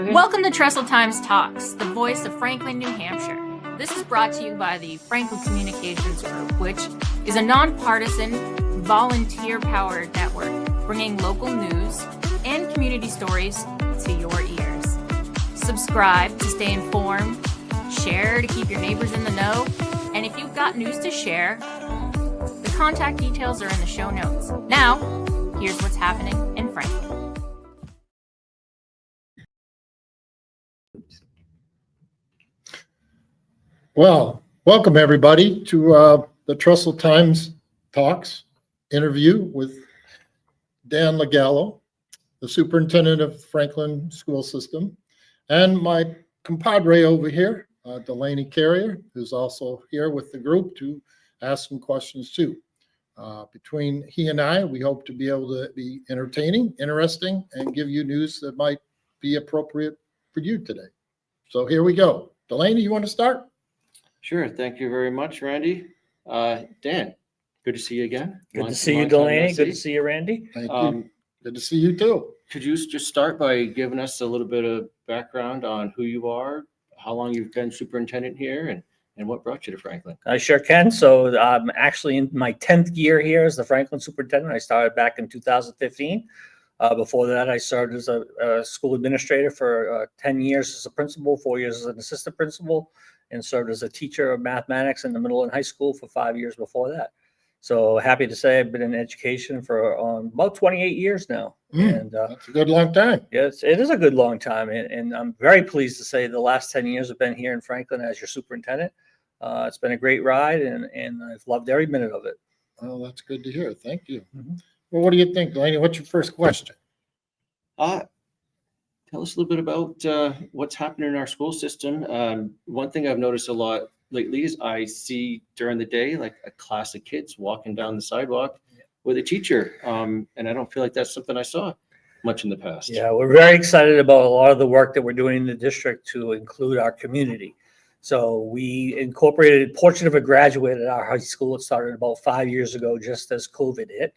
Welcome to Trestle Times Talks, the voice of Franklin, New Hampshire. This is brought to you by the Franklin Communications Group, which is a nonpartisan, volunteer-powered network bringing local news and community stories to your ears. Subscribe to stay informed, share to keep your neighbors in the know, and if you've got news to share, the contact details are in the show notes. Now, here's what's happening in Franklin. Well, welcome everybody to the Trestle Times Talks interview with Dan LeGallo, the Superintendent of Franklin School System, and my compadre over here, Delaney Carrier, who's also here with the group to ask some questions too. Between he and I, we hope to be able to be entertaining, interesting, and give you news that might be appropriate for you today. So here we go. Delaney, you want to start? Sure. Thank you very much, Randy. Dan, good to see you again. Good to see you, Delaney. Good to see you, Randy. Thank you. Good to see you too. Could you just start by giving us a little bit of background on who you are, how long you've been superintendent here, and what brought you to Franklin? I sure can. So I'm actually in my 10th year here as the Franklin superintendent. I started back in 2015. Before that, I served as a school administrator for 10 years as a principal, 4 years as an assistant principal, and served as a teacher of mathematics in the middle and high school for 5 years before that. So happy to say I've been in education for about 28 years now. And that's a good long time. Yes, it is a good long time. And I'm very pleased to say the last 10 years I've been here in Franklin as your superintendent. It's been a great ride, and I've loved every minute of it. Well, that's good to hear. Thank you. Mm-hmm. Well, what do you think, Delaney? What's your first question? Tell us a little bit about what's happening in our school system. One thing I've noticed a lot lately is I see during the day like a class of kids walking down the sidewalk with a teacher, and I don't feel like that's something I saw much in the past. Yeah, we're very excited about a lot of the work that we're doing in the district to include our community. So we incorporated Portrait of a Graduate at our high school. It started about 5 years ago, just as COVID hit.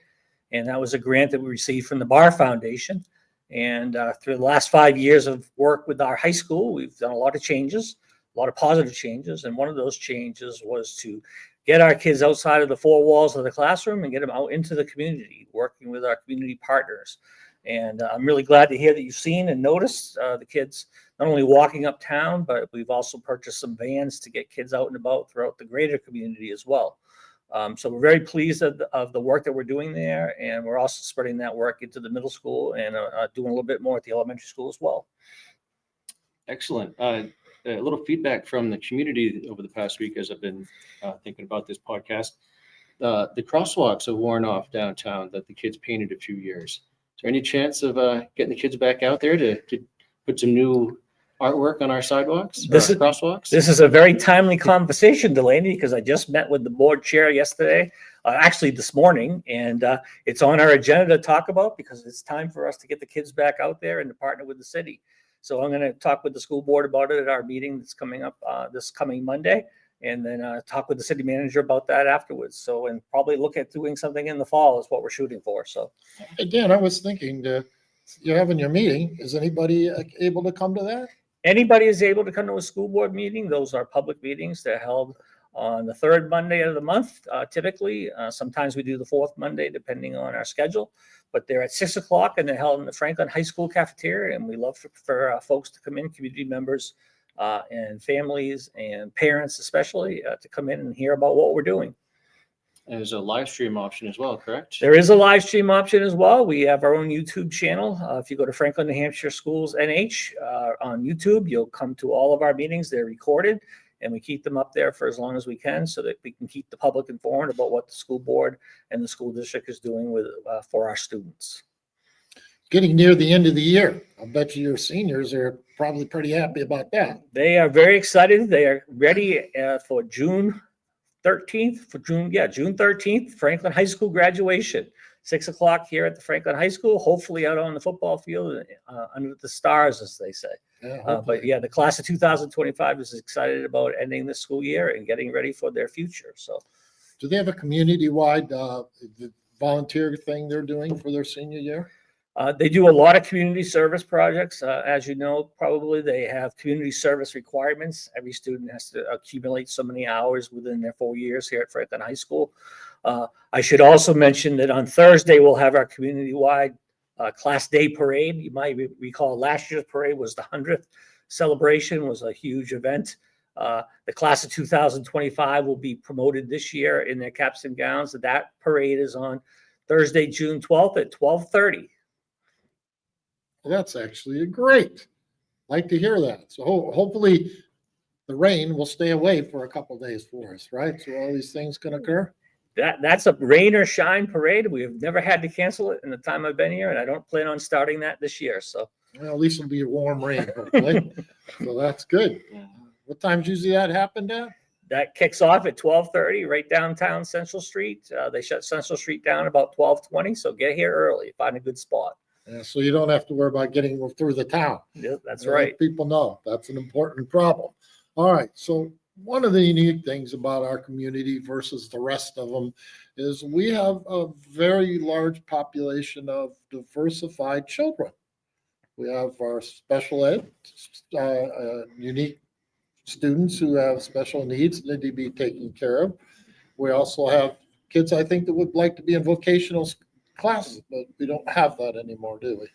And that was a grant that we received from the Bar Foundation. And through the last 5 years of work with our high school, we've done a lot of changes, a lot of positive changes. And one of those changes was to get our kids outside of the four walls of the classroom and get them out into the community, working with our community partners. And I'm really glad to hear that you've seen and noticed the kids not only walking uptown, but we've also purchased some vans to get kids out and about throughout the greater community as well. So we're very pleased of the work that we're doing there, and we're also spreading that work into the middle school and doing a little bit more at the elementary school as well. Excellent. A little feedback from the community over the past week as I've been thinking about this podcast. The crosswalks have worn off downtown that the kids painted a few years. Is there any chance of getting the kids back out there to put some new artwork on our sidewalks, crosswalks? This is a very timely conversation, Delaney, because I just met with the board chair yesterday, actually this morning, and it's on our agenda to talk about because it's time for us to get the kids back out there and to partner with the city. So I'm going to talk with the school board about it at our meeting that's coming up this coming Monday, and then talk with the city manager about that afterwards. So, and probably look at doing something in the fall is what we're shooting for. So, again, I was thinking you're having your meeting. Is anybody able to come to that? Anybody is able to come to a school board meeting. Those are public meetings. They're held on the third Monday of the month, typically. Sometimes we do the fourth Monday, depending on our schedule. But they're at 6 o'clock, and they're held in the Franklin High School cafeteria. And we love for folks to come in, community members and families and parents especially, to come in and hear about what we're doing. And there's a live stream option as well, correct? There is a live stream option as well. We have our own YouTube channel. If you go to Franklin, New Hampshire Schools NH on YouTube, you'll come to all of our meetings. They're recorded, and we keep them up there for as long as we can so that we can keep the public informed about what the school board and the school district is doing with for our students. Getting near the end of the year. I bet you your seniors are probably pretty happy about that. They are very excited. They are ready for June 13th, June 13th, Franklin High School graduation, 6 o'clock here at the Franklin High School, hopefully out on the football field under the stars, as they say. But yeah, the class of 2025 is excited about ending the school year and getting ready for their future. So, do they have a community-wide volunteer thing they're doing for their senior year? They do a lot of community service projects. As you know, probably they have community service requirements. Every student has to accumulate so many hours within their 4 years here at Franklin High School. I should also mention that on Thursday, we'll have our community-wide Class Day Parade. You might recall last year's parade was the 100th celebration, was a huge event. The class of 2025 will be promoted this year in their caps and gowns. That parade is on Thursday, June 12th at 12:30. Well, that's actually great. Like to hear that. So hopefully the rain will stay away for a couple days for us, right? So all these things can occur. That's a rain or shine parade. We have never had to cancel it in the time I've been here, and I don't plan on starting that this year. So, well, at least it'll be a warm rain, hopefully. So that's good. What time's usually that happen, Dan? that kicks off at 12:30 right downtown Central Street. They shut Central Street down about 12:20, so get here early, find a good spot. Yeah, so you don't have to worry about getting through the town. Yeah, that's Let right. people know that's an important problem. All right, so one of the unique things about our community versus the rest of them is we have a very large population of diversified children. We have our special ed, unique students who have special needs need to be taken care of. We also have kids, I think, that would like to be in vocational classes, but we don't have that anymore, do we?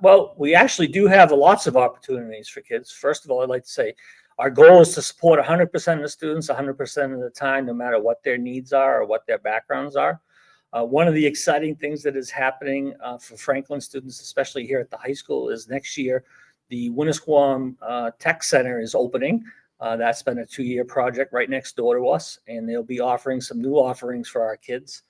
Well, we actually do have lots of opportunities for kids. First of all, I'd like to say our goal is to support 100% of the students 100% of the time, no matter what their needs are or what their backgrounds are. One of the exciting things that is happening for Franklin students, especially here at the high school, is next year the Winnisquam Tech Center is opening. That's been a 2-year project right next door to us, and they'll be offering some new offerings for our kids.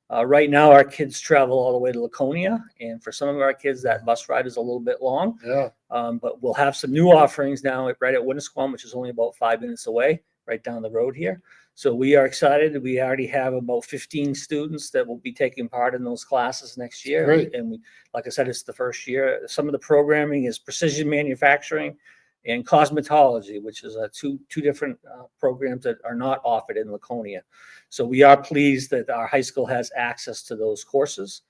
Right now, our kids travel all the way to Laconia, and for some of our kids, that bus ride is a little bit long. Yeah. But we'll have some new offerings now right at Winnisquam, which is only about 5 minutes away, right down the road here. So we are excited. We already have about 15 students that will be taking part in those classes next year. Great. And we, like I said, it's the first year. Some of the programming is precision manufacturing and cosmetology, which is two different programs that are not offered in Laconia. So we are pleased that our high school has access to those courses.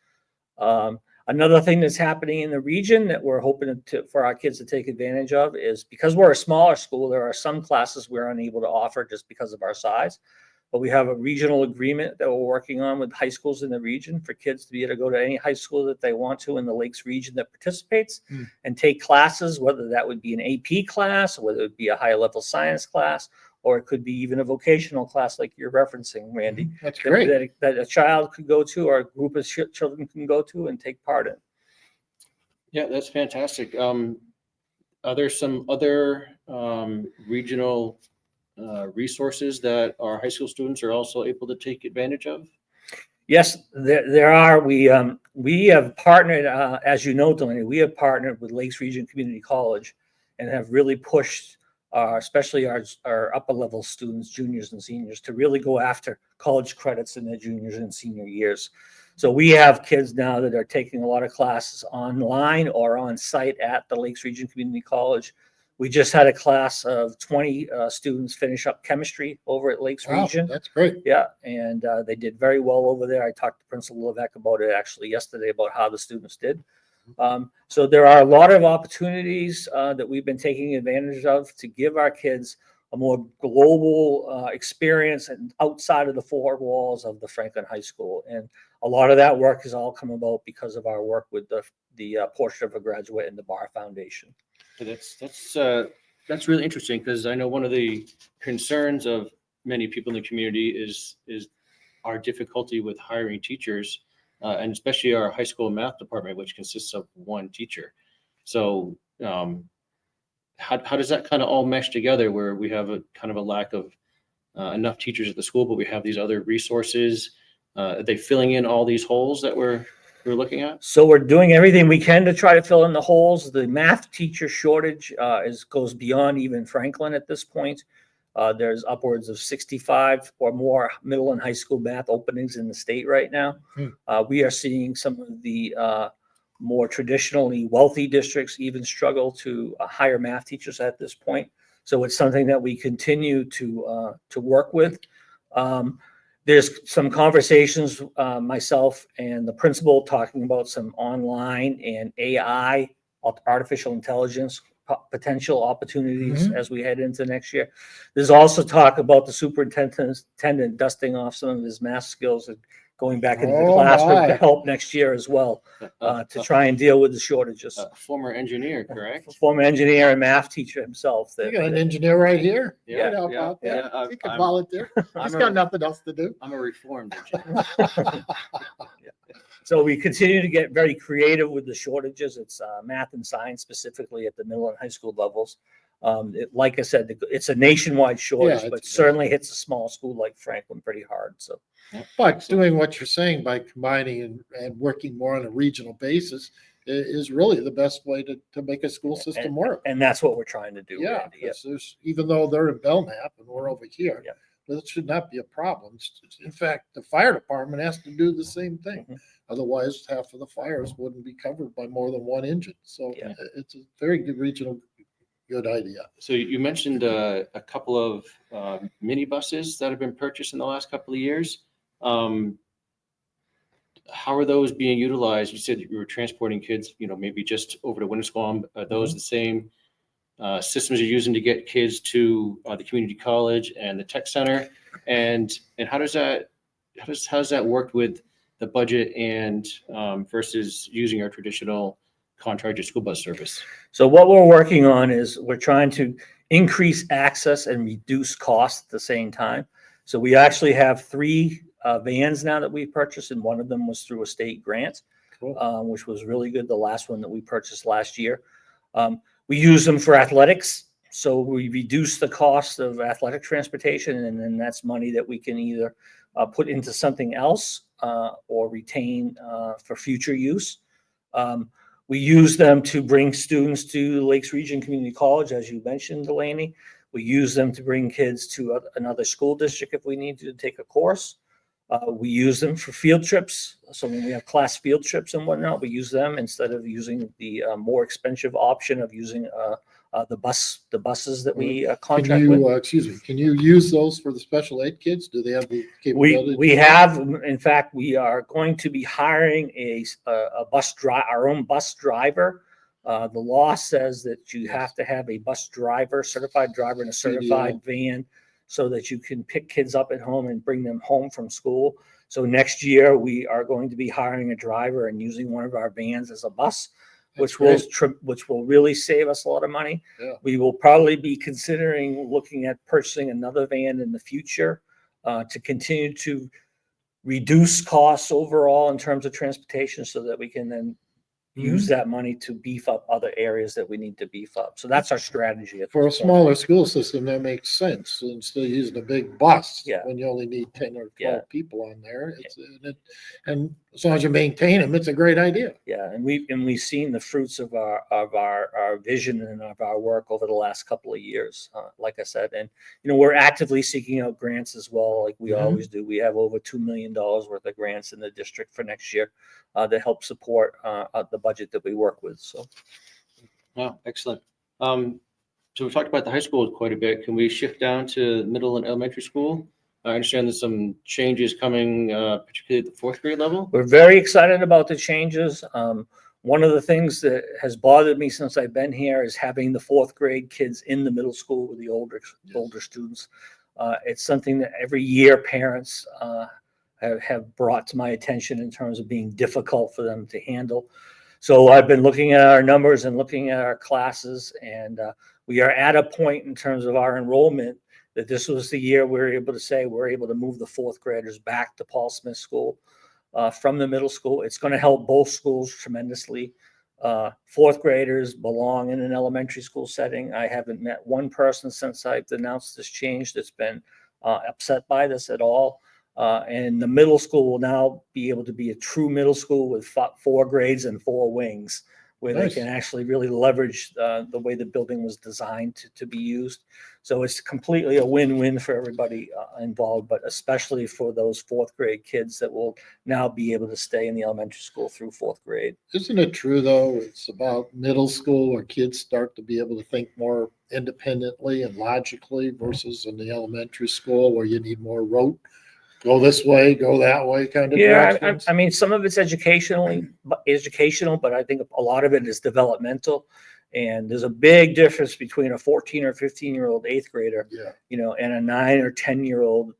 Another thing that's happening in the region that we're hoping for our kids to take advantage of is because we're a smaller school, there are some classes we're unable to offer just because of our size. But we have a regional agreement that we're working on with high schools in the region for kids to be able to go to any high school that they want to in the Lakes region that participates and take classes, whether that would be an AP class, or whether it would be a higher level science class, or it could be even a vocational class like you're referencing, Randy. That's great. That a child could go to, or a group of children can go to and take part in. Yeah, that's fantastic. Are there some other regional resources that our high school students are also able to take advantage of? Yes, there are. We have partnered, as you know, Delaney, we have partnered with Lakes Region Community College and have really pushed especially our upper level students, juniors and seniors, to really go after college credits in their juniors and senior years. So we have kids now that are taking a lot of classes online or on site at the Lakes Region Community College. We just had a class of 20 students finish up chemistry over at Lakes Region. That's great. Yeah, and they did very well over there. I talked to Principal Kovach about it actually yesterday about how the students did. So there are a lot of opportunities that we've been taking advantage of to give our kids a more global experience and outside of the 4 walls of the Franklin High School. And a lot of that work has all come about because of our work with the Portrait of a Graduate and the Bar Foundation. That's really interesting, because I know one of the concerns of many people in the community is our difficulty with hiring teachers. And especially our high school math department, which consists of 1 teacher. So how does that kind of all mesh together, where we have a kind of a lack of enough teachers at the school, but we have these other resources? Are they filling in all these holes that we're looking at? So we're doing everything we can to try to fill in the holes. The math teacher shortage goes beyond even Franklin at this point. There's upwards of 65 or more middle and high school math openings in the state right now. We are seeing some of the more traditionally wealthy districts even struggle to hire math teachers at this point. So it's something that we continue to work with. there's some conversations, myself and the principal talking about some online and AI, artificial intelligence potential opportunities as we head into next year. There's also talk about the superintendent dusting off some of his math skills and going back into the Oh, classroom my. to help next year as well, to try and deal with the shortages. Former engineer, correct? Former engineer and math teacher himself. You got an engineer right here. Yeah, He'd help yeah, out there. yeah, He could I'm- volunteer. He's got nothing else to do. I'm a reformed engineer. So we continue to get very creative with the shortages. It's math and science specifically at the middle and high school levels. Like I said, it's a nationwide shortage, Yeah, but it's- certainly hits a small school like Franklin pretty hard. So But doing what you're saying by combining and working more on a regional basis is really the best way to make a school system work. and that's what we're trying to do. Yeah, Randy. Yep. 'cause there's, even though they're in Belknap and we're over here, Yeah. that should not be a problem. In fact, the fire department has to do the same thing. Mhm. Otherwise, half of the fires wouldn't be covered by more than one engine. So Yeah. it's a very good regional, good idea. So you mentioned a couple of minibuses that have been purchased in the last couple of years. How are those being utilized? You said you were transporting kids, maybe just over to Winnisquam. Are those the same systems you're using to get kids to the community college and the tech center? And how does that work with the budget and versus using our traditional contracted school bus service? So what we're working on is we're trying to increase access and reduce costs at the same time. So we actually have 3 vans now that we purchased, and one of them was through a state grant, Cool. which was really good. The last one that we purchased last year. We use them for athletics. So we reduce the cost of athletic transportation, and then that's money that we can either put into something else or retain for future use. We use them to bring students to Lakes Region Community College, as you mentioned, Delaney. We use them to bring kids to another school district if we need to take a course. We use them for field trips. So when we have class field trips and whatnot, we use them instead of using the more expensive option of using the buses that we contract with. Can you use those for the special ed kids? Do they have the capability? We have, in fact, we are going to be hiring a our own bus driver. The law says that you have to have a bus driver, certified driver in a certified van, so that you can pick kids up at home and bring them home from school. So next year, we are going to be hiring a driver and using one of our vans as a bus, which will really save us a lot of money. Yeah. We will probably be considering looking at purchasing another van in the future to continue to reduce costs overall in terms of transportation, so that we can then use that money to beef up other areas that we need to beef up. So that's our strategy. For a smaller school system, that makes sense instead of using a big bus. Yeah. When you only need 10 or 12 Yeah. people on there. And as long as you maintain them, it's a great idea. Yeah, and we've seen the fruits of our vision and of our work over the last couple of years. Like I said, and we're actively seeking out grants as well, like we always do. We have over $2 million worth of grants in the district for next year to help support the budget that we work with. So, Wow, excellent. So we talked about the high school quite a bit. Can we shift down to middle and elementary school? I understand there's some changes coming, particularly at the 4th grade level. we're very excited about the changes. One of the things that has bothered me since I've been here is having the 4th grade kids in the middle school with the older students. It's something that every year parents have brought to my attention in terms of being difficult for them to handle. So I've been looking at our numbers and looking at our classes, and we are at a point in terms of our enrollment that this was the year we were able to say we're able to move the 4th graders back to Paul Smith School from the middle school. It's going to help both schools tremendously. 4th graders belong in an elementary school setting. I haven't met one person since I've announced this change that's been upset by this at all. And the middle school will now be able to be a true middle school with 4 grades and 4 wings, where Nice. they can actually really leverage the way the building was designed to be used. So it's completely a win-win for everybody involved, but especially for those 4th grade kids that will now be able to stay in the elementary school through 4th grade. Isn't it true, though? It's about middle school where kids start to be able to think more independently and logically versus in the elementary school where you need more rote go this way, go that way kind of Yeah, directions? I mean, some of it's educational, but I think a lot of it is developmental. And there's a big difference between a 14 or 15-year-old eighth grader, Yeah, and a 9 or 10-year-old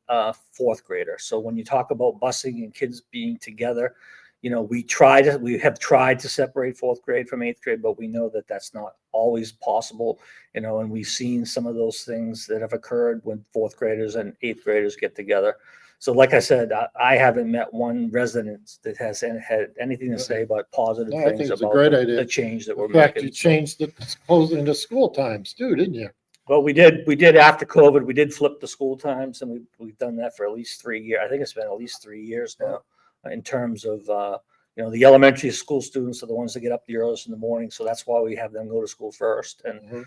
fourth grader. So when you talk about busing and kids being together, we have tried to separate fourth grade from eighth grade, but we know that that's not always possible, and we've seen some of those things that have occurred when fourth graders and eighth graders get together. So like I said, I haven't met one resident that has had anything to say about positive No, I think things it's a about great the idea. change that in we're fact, making. you changed the closing the school times too, didn't you? Well, we did after COVID, we did flip the school times, and we've done that for at least 3 years. I think it's been at least 3 years now, in terms of, the elementary school students are the ones that get up the earliest in the morning. So that's why we have them go to school first. And, Mhm.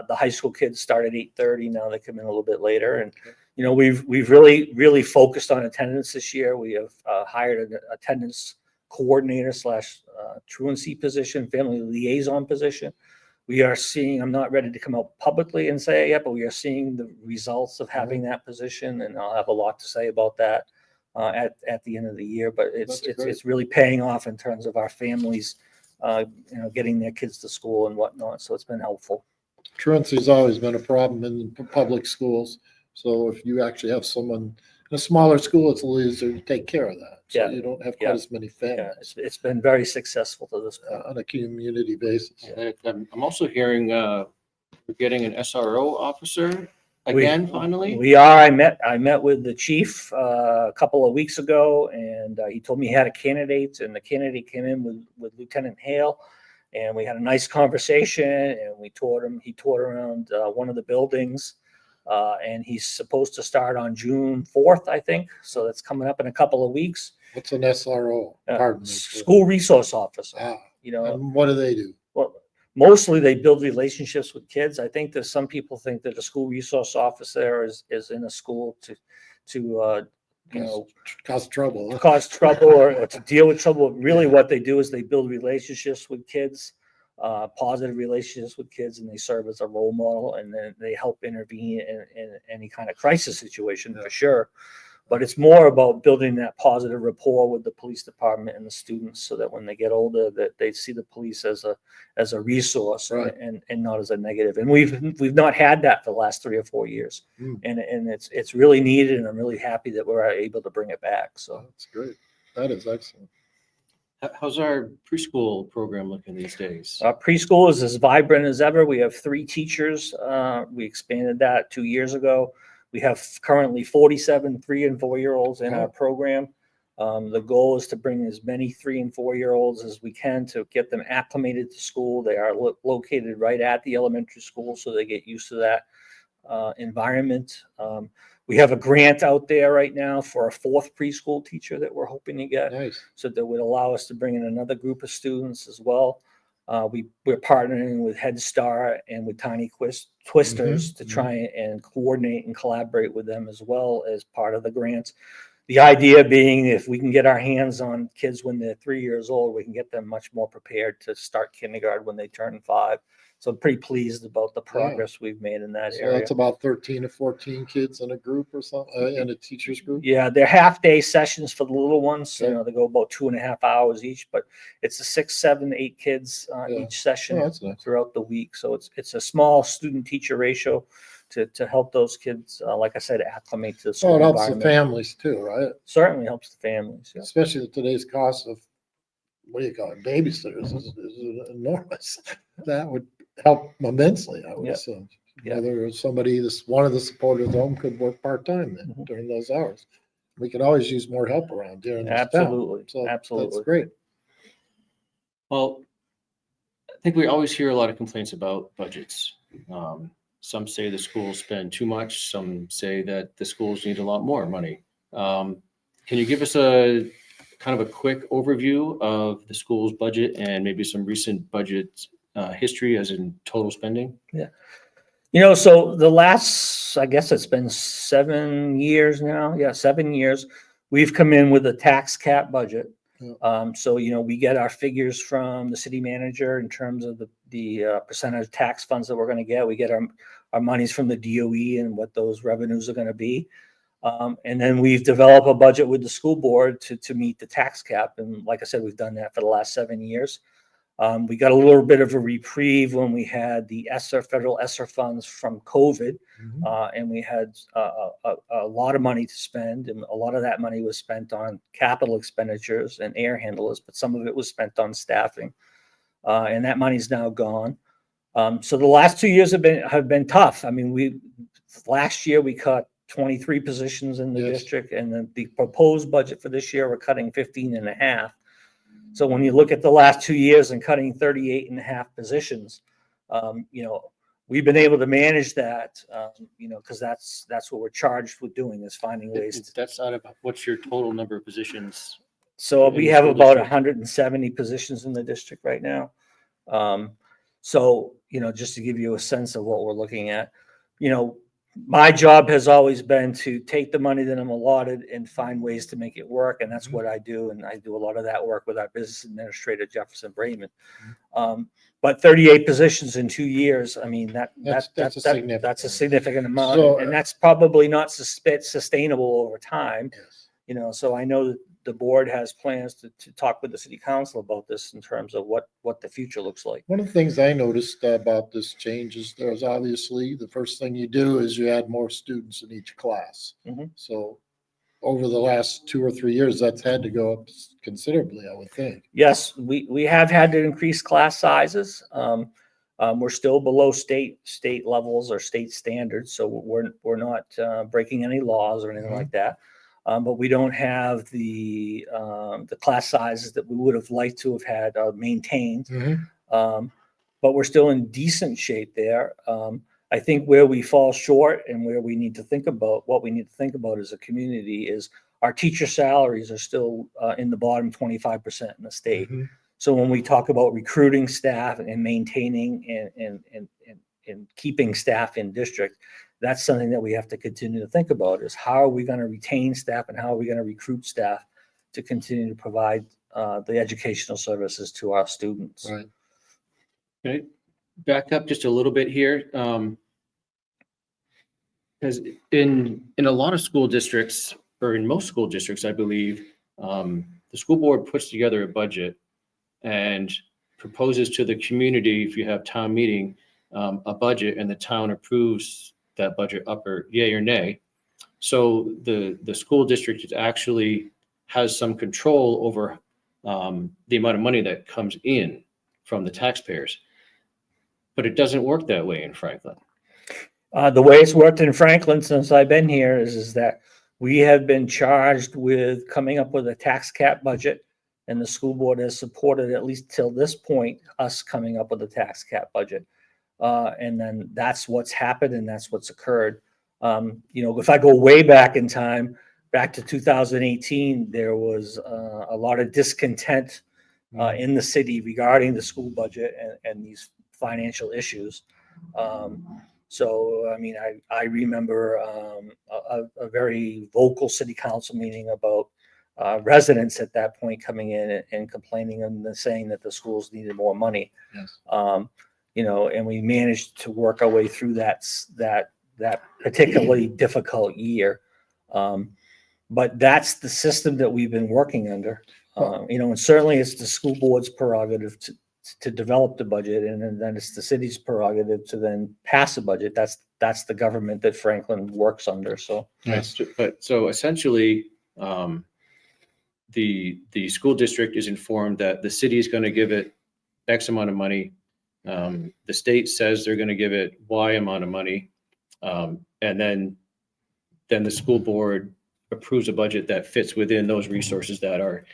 the high school kids start at 8:30. Now they come in a little bit later. And, we've really focused on attendance this year. We have hired an attendance coordinator / truancy position, family liaison position. We are seeing, I'm not ready to come out publicly and say it yet, but we are seeing the results of having that position, and I'll have a lot to say about that at the end of the year. But it's really paying off in terms of our families, getting their kids to school and whatnot. So it's been helpful. Truancy's always been a problem in public schools. So if you actually have someone in a smaller school, it's a little easier to take care of that. So Yeah. you don't have quite as many Yeah, families it's been very successful to this point. on a community basis. I'm also hearing we're getting an SRO officer again, finally. We are. I met with the chief a couple of weeks ago, and he told me he had a candidate, and the candidate came in with Lieutenant Hale, and we had a nice conversation, and he toured around one of the buildings, and he's supposed to start on June 4th, I think. So that's coming up in a couple of weeks. What's an SRO? Pardon me. School resource officer. And what do they do? Well, mostly they build relationships with kids. I think that some people think that a school resource officer is in a school to Cause trouble. Huh? cause trouble or to deal with trouble. Really, what they do is they build relationships with kids, positive relationships with kids, and they serve as a role model, and then they help intervene in any kind of crisis situation for sure. But it's more about building that positive rapport with the police department and the students, so that when they get older, that they see the police as a resource, Right. and not as a negative. And we've not had that for the last 3 or 4 years, and it's really needed, and I'm really happy that we're able to bring it back. So That's great. That is excellent. How's our preschool program looking these days? Preschool is as vibrant as ever. We have 3 teachers. We expanded that 2 years ago. We have currently 47 3 and 4-year-olds in our program. The goal is to bring as many 3 and 4-year-olds as we can to get them acclimated to school. They are located right at the elementary school, so they get used to that environment. We have a grant out there right now for a 4th preschool teacher that we're hoping to get. Nice. So that would allow us to bring in another group of students as well. We're partnering with Head Start and with Tiny Twisters to try and coordinate and collaborate with them as well as part of the grants. The idea being, if we can get our hands on kids when they're 3 years old, we can get them much more prepared to start kindergarten when they turn 5. So I'm pretty pleased about the progress we've made in that So area. that's about 13 to 14 kids in a group or something, in a teacher's group? Yeah, they're half-day sessions for the little ones. Okay. They go about 2.5 hours each, but it's a 6, 7, 8 kids each session that's nice. throughout the week. So it's a small student-teacher ratio to help those kids, like I said, acclimate to the school So it helps the environment. families too, right? Certainly helps the families. Yeah. Especially with today's cost of, what do you call it, babysitters is enormous. That would help immensely, I would Yeah. assume. Yeah. Whether somebody, one of the supporters home could work part-time then during those hours. We could always use more help around during this time. Absolutely. So Absolutely. that's great. Well, I think we always hear a lot of complaints about budgets. Some say the schools spend too much. Some say that the schools need a lot more money. Can you give us a kind of a quick overview of the school's budget and maybe some recent budget history as in total spending? Yeah. So the last, I guess it's been 7 years now. Yeah, 7 years. We've come in with a tax cap budget. Yeah. So, we get our figures from the city manager in terms of the percentage of tax funds that we're going to get. We get our monies from the DOE and what those revenues are going to be. And then we've developed a budget with the school board to meet the tax cap. And like I said, we've done that for the last 7 years. We got a little bit of a reprieve when we had the federal ESSER funds from COVID, and we had a lot of money to spend, and a lot of that money was spent on capital expenditures and air handlers, but some of it was spent on staffing, and that money's now gone. So the last 2 years have been tough. I mean, last year we cut 23 positions in the district, and then the proposed budget for this year we're cutting 15 and a half. So when you look at the last 2 years and cutting 38 and a half positions, we've been able to manage that, because that's what we're charged with doing, is finding ways. That's out of, what's your total number of positions? So in we the have school about district? 170 positions in the district right now. So, just to give you a sense of what we're looking at, my job has always been to take the money that I'm allotted and find ways to make it work. And that's what I do. And I do a lot of that work with our business administrator, Jefferson Brayman. But 38 positions in 2 years, I mean, that's a significant amount. So, and that's probably not sustainable over time. So I know that the board has plans to talk with the city council about this in terms of what the future looks like. one of the things I noticed about this change is there's obviously the first thing you do is you add more students in each class. So over the last 2 or 3 years, that's had to go up considerably, I would think. Yes, we have had to increase class sizes. We're still below state levels or state standards, so we're not breaking any laws or anything like that. But we don't have the class sizes that we would have liked to have had maintained. But we're still in decent shape there. I think where we fall short and where we need to think about as a community is our teacher salaries are still in the bottom 25% in the state. So when we talk about recruiting staff and maintaining and keeping staff in district, that's something that we have to continue to think about, is how are we going to retain staff and how are we going to recruit staff to continue to provide the educational services to our students. Right. Okay, back up just a little bit here. Because in a lot of school districts, or in most school districts, I believe, the school board puts together a budget and proposes to the community, if you have town meeting, a budget, and the town approves that budget up or yay or nay. So the school district actually has some control over the amount of money that comes in from the taxpayers. But it doesn't work that way in Franklin. The way it's worked in Franklin since I've been here is that we have been charged with coming up with a tax cap budget, and the school board has supported, at least till this point, us coming up with a tax cap budget. And then that's what's happened and that's what's occurred. If I go way back in time, back to 2018, there was a lot of discontent in the city regarding the school budget and these financial issues. So, I mean, I remember a very vocal city council meeting about residents at that point coming in and complaining and saying that the schools needed more money. Yes. And we managed to work our way through that particularly difficult year. But that's the system that we've been working under. And certainly it's the school board's prerogative to develop the budget, and then it's the city's prerogative to then pass a budget. That's the government that Franklin works under. So Yes. But so essentially, the school district is informed that the city is going to give it X amount of money. The state says they're going to give it Y amount of money, and then the school board approves a budget that fits within those resources that are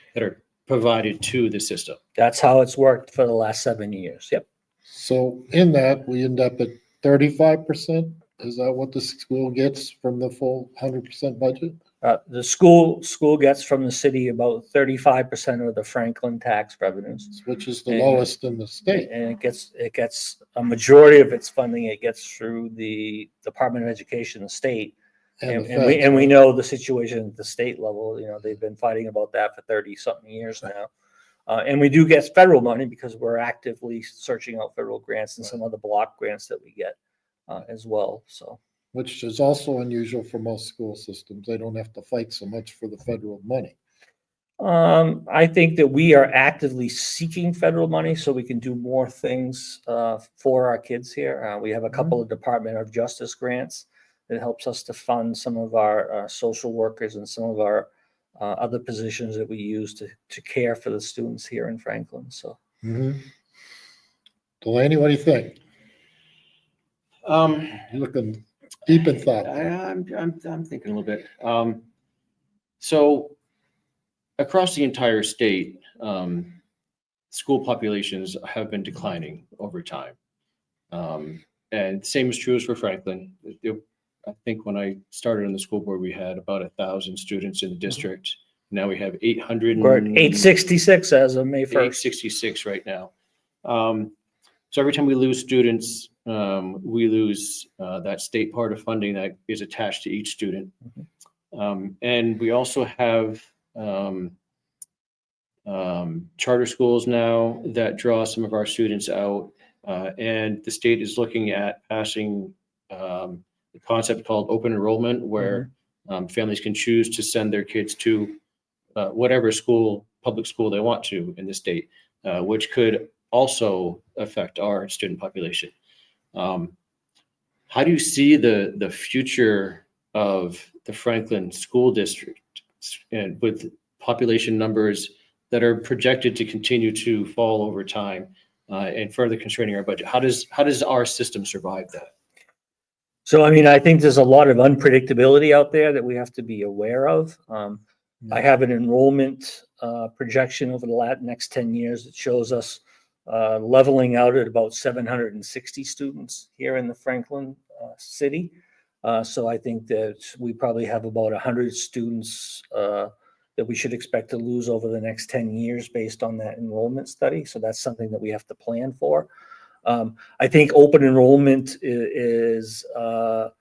provided to the system. that's how it's worked for the last 7 years. Yep. So in that, we end up at 35%. Is that what the school gets from the full 100% budget? The school gets from the city about 35% of the Franklin tax revenues. Which is the lowest in the state. And it gets a majority of its funding. It gets through the Department of Education, the state. And we know the situation at the state level. They've been fighting about that for 30-something years now. And we do get federal money because we're actively searching out federal grants and some other block grants that we get as well. So which is also unusual for most school systems. They don't have to fight so much for the federal money. I think that we are actively seeking federal money so we can do more things for our kids here. We have a couple of Department of Justice grants that helps us to fund some of our social workers and some of our other positions that we use to care for the students here in Franklin. So, Delaney, what do you think? Um, You're looking deep in thought. I'm thinking a little bit. So across the entire state, school populations have been declining over time. And the same is true as for Franklin. I think when I started on the school board, we had about 1,000 students in the district. Now we have 800. we're at 866 as of May 1st. 866 right now. So every time we lose students, we lose that state part of funding that is attached to each student. And we also have charter schools now that draw some of our students out. And the state is looking at passing the concept called open enrollment, where families can choose to send their kids to whatever school, public school they want to in the state, which could also affect our student population. How do you see the future of the Franklin School District and with population numbers that are projected to continue to fall over time and further constraining our budget? How does our system survive that? So, I mean, I think there's a lot of unpredictability out there that we have to be aware of. I have an enrollment projection over the next 10 years that shows us leveling out at about 760 students here in the Franklin city. So I think that we probably have about 100 students that we should expect to lose over the next 10 years based on that enrollment study. So that's something that we have to plan for. I think open enrollment is an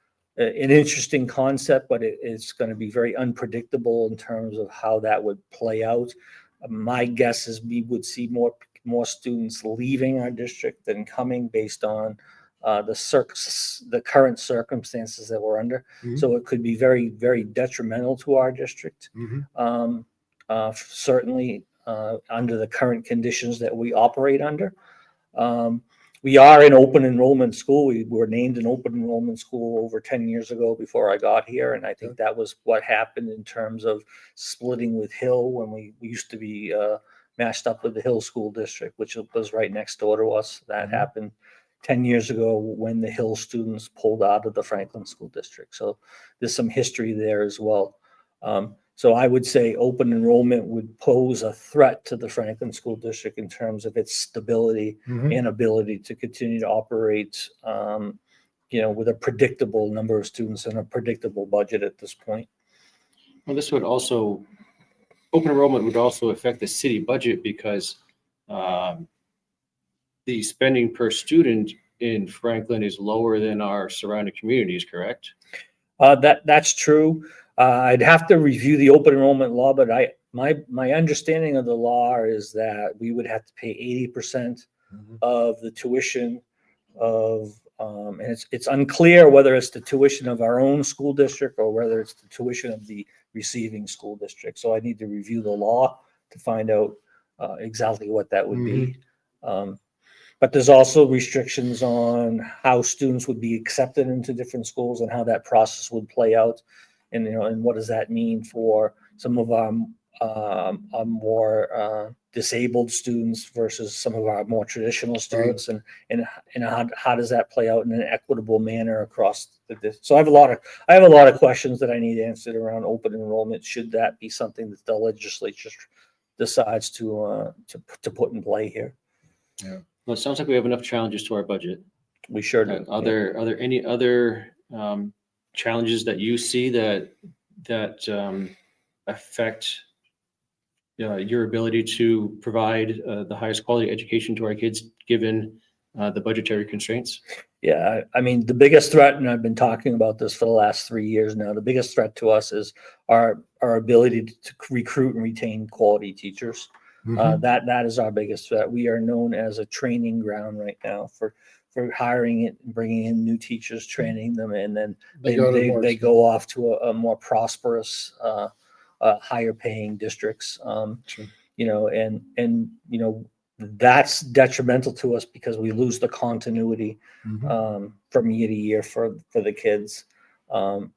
interesting concept, but it's going to be very unpredictable in terms of how that would play out. My guess is we would see more students leaving our district than coming based on the current circumstances that we're under. So it could be very, very detrimental to our district. Certainly under the current conditions that we operate under. We are an open enrollment school. We were named an open enrollment school over 10 years ago before I got here. And I think that was what happened in terms of splitting with Hill when we used to be matched up with the Hill School District, which was right next door to us. That happened 10 years ago when the Hill students pulled out of the Franklin School District. So there's some history there as well. So I would say open enrollment would pose a threat to the Franklin School District in terms of its stability and ability to continue to operate, with a predictable number of students and a predictable budget at this point. Well, open enrollment would also affect the city budget because the spending per student in Franklin is lower than our surrounding communities, correct? That's true. I'd have to review the open enrollment law, but my understanding of the law is that we would have to pay 80% of the tuition of, and it's unclear whether it's the tuition of our own school district or whether it's the tuition of the receiving school district. So I need to review the law to find out exactly what that would be. But there's also restrictions on how students would be accepted into different schools and how that process would play out. And, and what does that mean for some of our more disabled students versus some of our more traditional students, and how does that play out in an equitable manner across the district? So I have a lot of questions that I need answered around open enrollment. Should that be something that the legislature decides to put in play here? Yeah. Well, it sounds like we have enough challenges to our budget. We sure do. Are there any other challenges that you see that affect your ability to provide the highest quality education to our kids, given the budgetary constraints? Yeah, I mean, the biggest threat, and I've been talking about this for the last 3 years now, the biggest threat to us is our ability to recruit and retain quality teachers. That is our biggest threat. We are known as a training ground right now for for hiring it, bringing in new teachers, training them, and then They go to more they schools. go off to a more prosperous, higher paying districts. Sure. That's detrimental to us because we lose the continuity Mhm. from year to year for the kids. And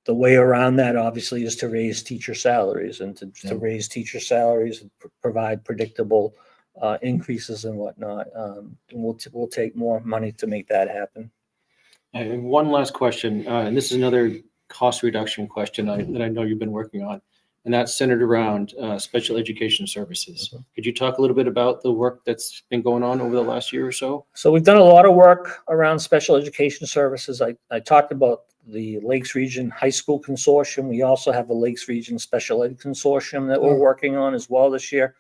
the way around that obviously is to raise teacher salaries and to Yeah. raise teacher salaries and provide predictable increases and whatnot. We'll take more money to make that happen. And one last question, and this is another cost reduction question that I know you've been working on, and that's centered around special education services. Could you talk a little bit about the work that's been going on over the last year or so? So we've done a lot of work around special education services. I talked about the Lakes Region High School Consortium. We also have a Lakes Region Special Ed Consortium that we're working on as well this year.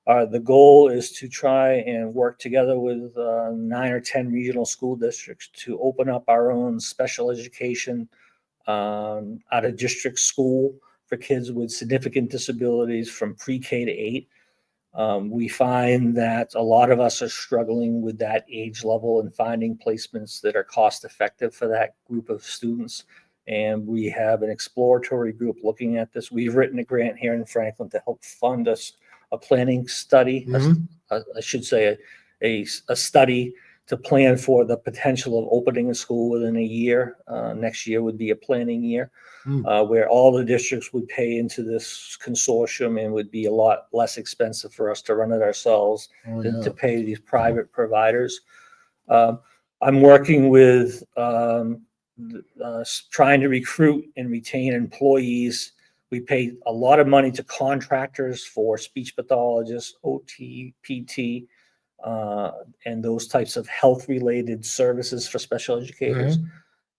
The goal is to try and work together with 9 or 10 regional school districts to open up our own special education out of district school for kids with significant disabilities from pre-K to 8. We find that a lot of us are struggling with that age level and finding placements that are cost effective for that group of students. And we have an exploratory group looking at this. We've written a grant here in Franklin to help fund us a planning study, I should say a study to plan for the potential of opening a school within a year. Next year would be a planning year. Where all the districts would pay into this consortium and would be a lot less expensive for us to run it ourselves than to pay these private providers. I'm working with trying to recruit and retain employees. We pay a lot of money to contractors for speech pathologists, OT, PT, and those types of health-related services for special educators.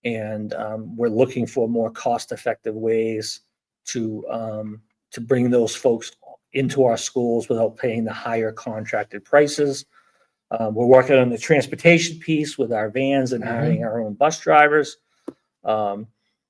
And we're looking for more cost-effective ways to bring those folks into our schools without paying the higher contracted prices. We're working on the transportation piece with our vans and hiring our own bus drivers.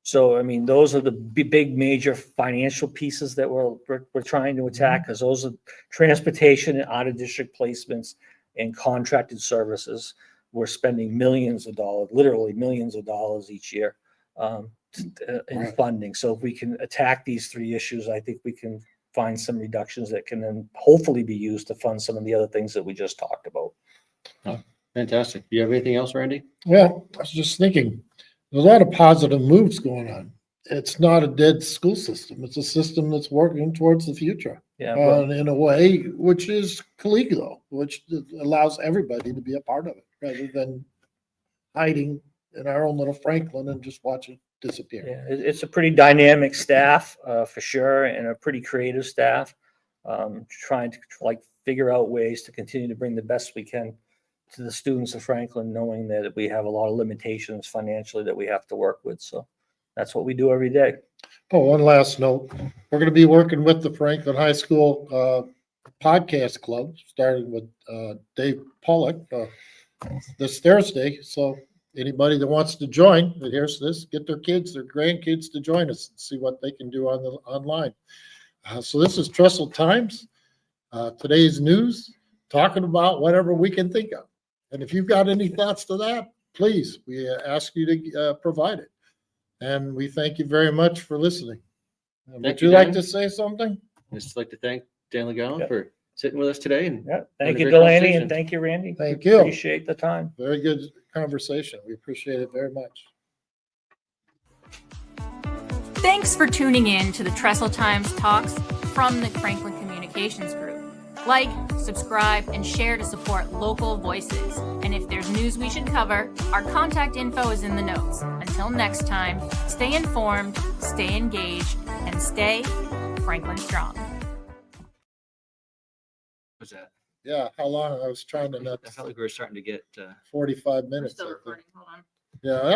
So, I mean, those are the big major financial pieces that we're trying to attack, because those are transportation and out-of-district placements and contracted services. We're spending millions of dollars, literally millions of dollars each year in funding. So if we can attack these three issues, I think we can find some reductions that can then hopefully be used to fund some of the other things that we just talked about. Oh, fantastic. Do you have anything else, Randy? Well, I was just thinking, there's a lot of positive moves going on. It's not a dead school system. It's a system that's working towards the future. Yeah, well, In a way which is collegial, which allows everybody to be a part of it, rather than hiding in our own little Franklin and just watch it disappear. yeah, it's a pretty dynamic staff for sure, and a pretty creative staff. Trying to figure out ways to continue to bring the best we can to the students of Franklin, knowing that we have a lot of limitations financially that we have to work with. So that's what we do every day. Oh, one last note. We're going to be working with the Franklin High School podcast club, starting with Dave Pollock this Thursday. So anybody that wants to join that hears this, get their kids, their grandkids to join us and see what they can do online. So this is Trestle Times. Today's news, talking about whatever we can think of. And if you've got any thoughts to that, please, we ask you to provide it. And we thank you very much for listening. Would you like to say something? I'd just like to thank Dan LeGallo for sitting with us today. And Yeah, thank a you, great Delaney, conversation. and thank you, Randy. Thank We you. Appreciate the time. Very good conversation. We appreciate it very much. Thanks for tuning in to the Trestle Times Talks from the Franklin Communications Group. Like, subscribe, and share to support local voices. And if there's news we should cover, our contact info is in the notes. Until next time, stay informed, stay engaged, and stay Franklin strong. What's that? Yeah, how long? I was trying to not I felt like we were starting to get 45 minutes. Still I think. recording. Hold on. Yeah, that was